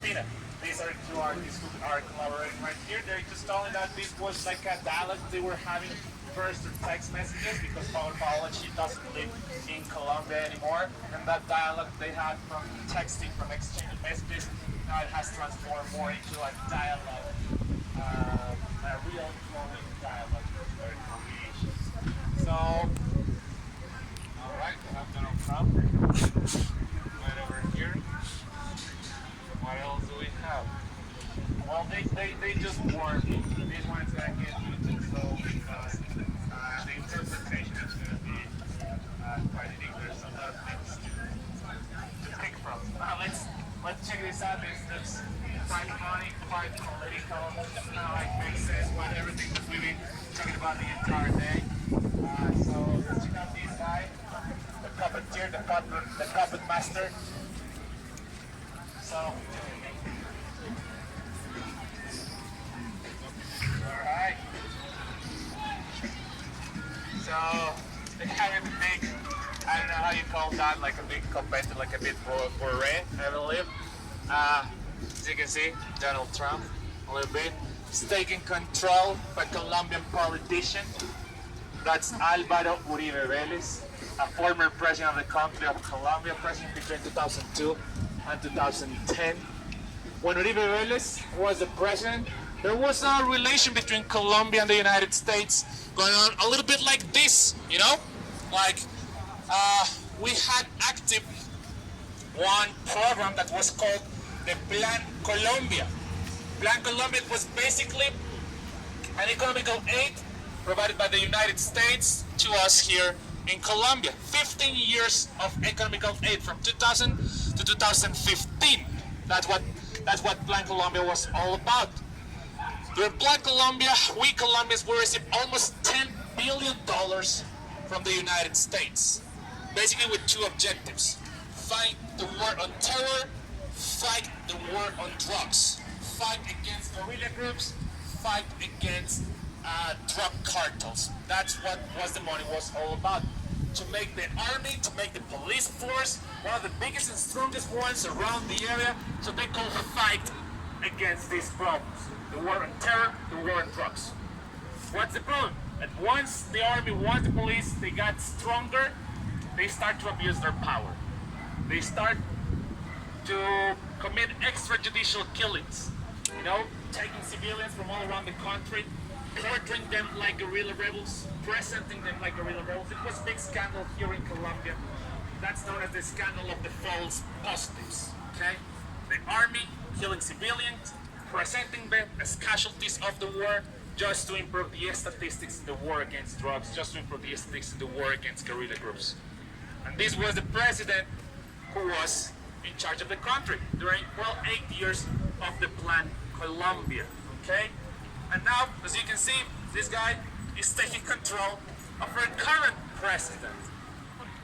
Pina. These are two artists who are collaborating right here. They're just telling that this was like a dialogue they were having first through text messages because Paola, she doesn't live in Colombia anymore. And that dialogue they had from texting, from exchanging messages, now it has transformed more into a dialogue, a real flowing dialogue with their creations. So, all right, we have Donald Trump right over here. What else do we have? Well, they just warned me. These ones that I get into so because the interpretation is going to be quite unique. There's a lot of things to pick from. Let's check this out. There's quite funny, quite political, like makes sense with everything that we've been talking about the entire day. So let's check out this guy, the puppeteer, the puppet master. So. Alright. So they have a big, I don't know how you call that, like a big competitor, like a big foray, I believe. As you can see, Donald Trump, a little bit. He's taking control by Colombian politician. That's Álvaro Uribe Vélez, a former president of the country of Colombia, president between 2002 and 2010. When Uribe Vélez was the president, there was a relation between Colombia and the United States going on a little bit like this, you know? Like, we had active one program that was called the Plan Colombia. Plan Colombia was basically an economical aid provided by the United States to us here in Colombia. 15 years of economical aid from 2000 to 2015. That's what Plan Colombia was all about. During Plan Colombia, we Colombians will receive almost $10 billion from the United States. Basically with two objectives. Fight the war on terror, fight the war on drugs. Fight against guerrilla groups, fight against drug cartels. That's what the money was all about. To make the army, to make the police force one of the biggest and strongest ones around the area, so they could fight against these problems. The war on terror, the war on drugs. What's the problem? That once the army, once the police, they got stronger, they start to abuse their power. They start to commit extrajudicial killings. You know, taking civilians from all around the country, portraying them like guerrilla rebels, presenting them like guerrilla rebels. It was a big scandal here in Colombia. That's known as the scandal of the false positives. Okay? The army killing civilians, presenting them as casualties of the war, just to improve the statistics in the war against drugs, just to improve the statistics in the war against guerrilla groups. And this was the president who was in charge of the country during, well, 8 years of the Plan Colombia, okay? And now, as you can see, this guy is taking control of our current president.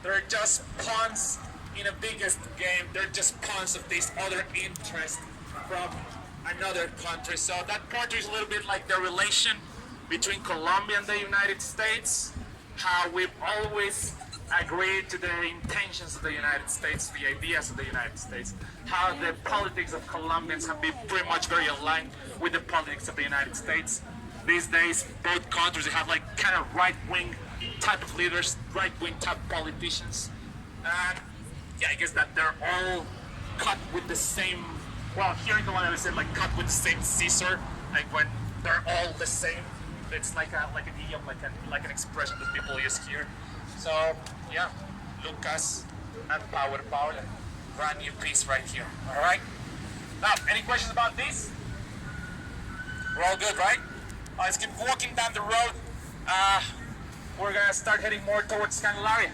They're just pawns in a biggest game. They're just pawns of this other interest from another country. So that country is a little bit like the relation between Colombia and the United States, how we've always agreed to the intentions of the United States, the ideas of the United States, how the politics of Colombians have been pretty much very aligned with the politics of the United States. These days, both countries have like kind of right-wing type of leaders, right-wing type politicians. And yeah, I guess that they're all cut with the same, well, here in Colombia we say like cut with the same scissor, like when they're all the same. It's like an idiom, like an expression that people use here. So yeah, Lucas and Power, brand new piece right here. All right. Now, any questions about this? We're all good, right? Let's keep walking down the road. We're gonna start heading more towards Candelaria.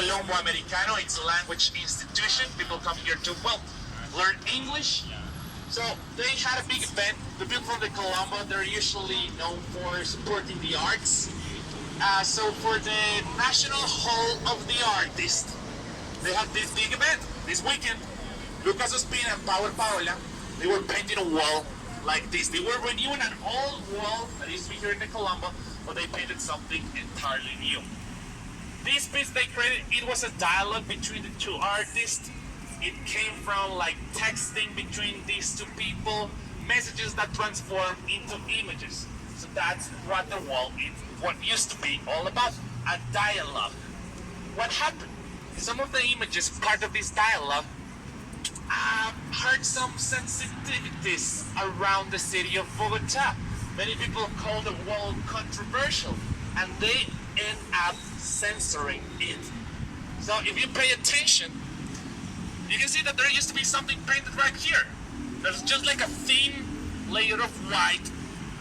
Colombo Americano. It's a language institution. People come here to, well, learn English. So they had a big event. The people from the Colombo, they're usually known for supporting the arts. So for the National Hall of the Artists, they had this big event this weekend. Lucas Ospina and Paola, they were painting a wall like this. They were renewing an old wall that used to be here in the Colombo, but they painted something entirely new. This piece they created, it was a dialogue between the two artists. It came from like texting between these two people, messages that transform into images. So that's what the wall is, what used to be all about, a dialogue. What happened? Some of the images, part of this dialogue, heard some sensitivities around the city of Bogotá. Many people call the wall controversial, and they end up censoring it. So if you pay attention, you can see that there used to be something painted right here. There's just like a thin layer of white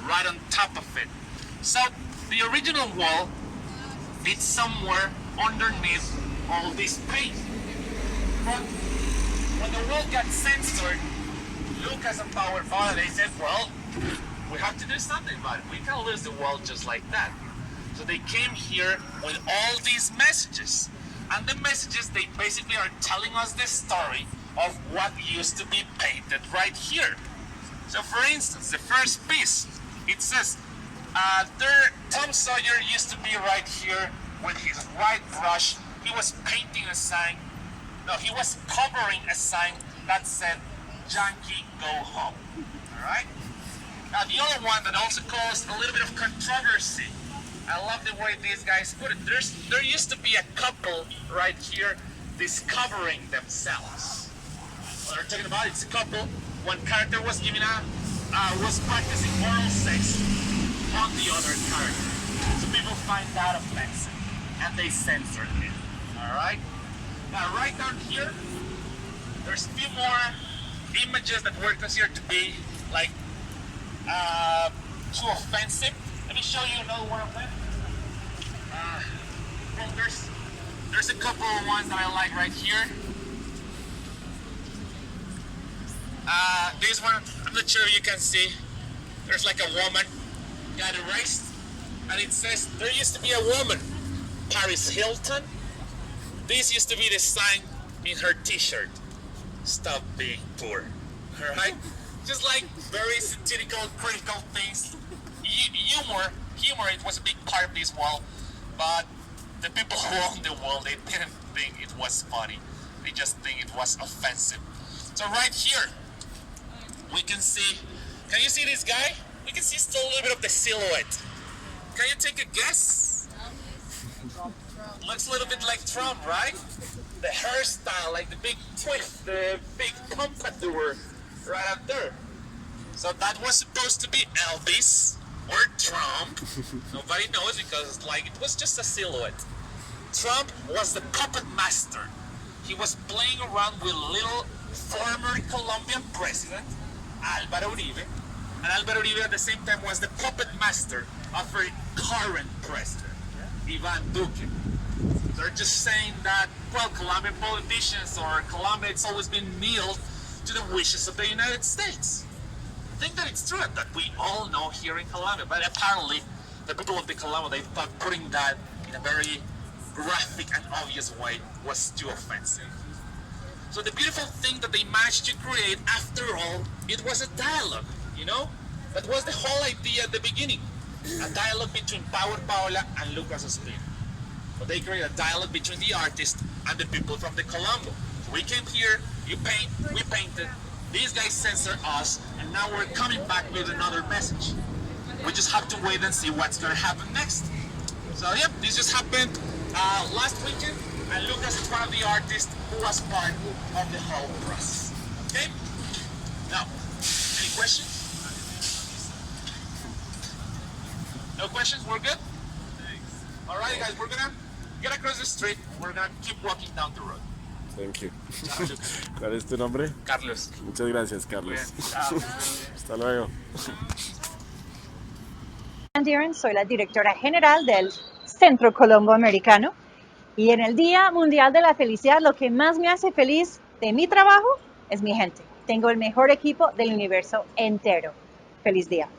right on top of it. So the original wall, it's somewhere underneath all this paint. But when the wall got censored, Lucas and Paola, they said, well, we have to do something about it. We can't lose the wall just like that. So they came here with all these messages. And the messages, they basically are telling us the story of what used to be painted right here. So for instance, the first piece, it says, Tom Sawyer used to be right here with his white brush. He was painting a sign. No, he was covering a sign that said, "Yankee, go home." All right? Now the other one that also caused a little bit of controversy. I love the way these guys put it. There used to be a couple right here discovering themselves. What they're talking about, it's a couple. One character was was practicing oral sex on the other character. So people find that offensive, and they censored it. All right. Now, right down here, there's a few more images that were considered to be like too offensive. Let me show you another one of them. Well, there's a couple of ones that I like right here. This one, I'm not sure you can see. There's like a woman got erased, and it says there used to be a woman, Paris Hilton. This used to be the sign in her t-shirt. Stop being poor. Alright? Just like very satirical, critical things. Humor, it was a big part of this wall, but the people who owned the wall, they didn't think it was funny. They just think it was offensive. So right here, we can see you see this guy? You can see still a little bit of the silhouette. Can you take a guess? Looks a little bit like Trump, right? The hairstyle, like the big twist, the big pompadour right up there. So that was supposed to be Elvis or Trump. Nobody knows because like it was just a silhouette. Trump was the puppet master. He was playing around with little former Colombian president, Álvaro Uribe. And Álvaro Uribe at the same time was the puppet master of our current president, Iván Duque. They're just saying that, well, Colombian politicians or Colombia, it's always been kneeled to the wishes of the United States. I think that it's true that we all know here in Colombia, but apparently the people of the Colombia, they thought putting that in a very graphic and obvious way was too offensive. So the beautiful thing that they managed to create, after all, it was a dialogue, you know? That was the whole idea at the beginning. A dialogue between Paola and Lucas Ospina. But they created a dialogue between the artist and the people from the Colombo. So we came here, you paint, we painted, these guys censor us, and now we're coming back with another message. We just have to wait and see what's going to happen next. So yep, this just happened last weekend, and Lucas is one of the artists who was part of the whole process. Okay? Now, any questions? No questions? We're good? Thanks. Alright guys, we're gonna get across the street. We're gonna keep walking down the road. Thank you. ¿Cuál es tu nombre? Carlos. Muchas gracias, Carlos. Chao. Hasta luego. Soy la directora general del Centro Colombo Americano Y en el Día Mundial de la Felicidad, lo que más me hace feliz de mi trabajo es mi gente. Tengo el mejor equipo del universo entero. Feliz día.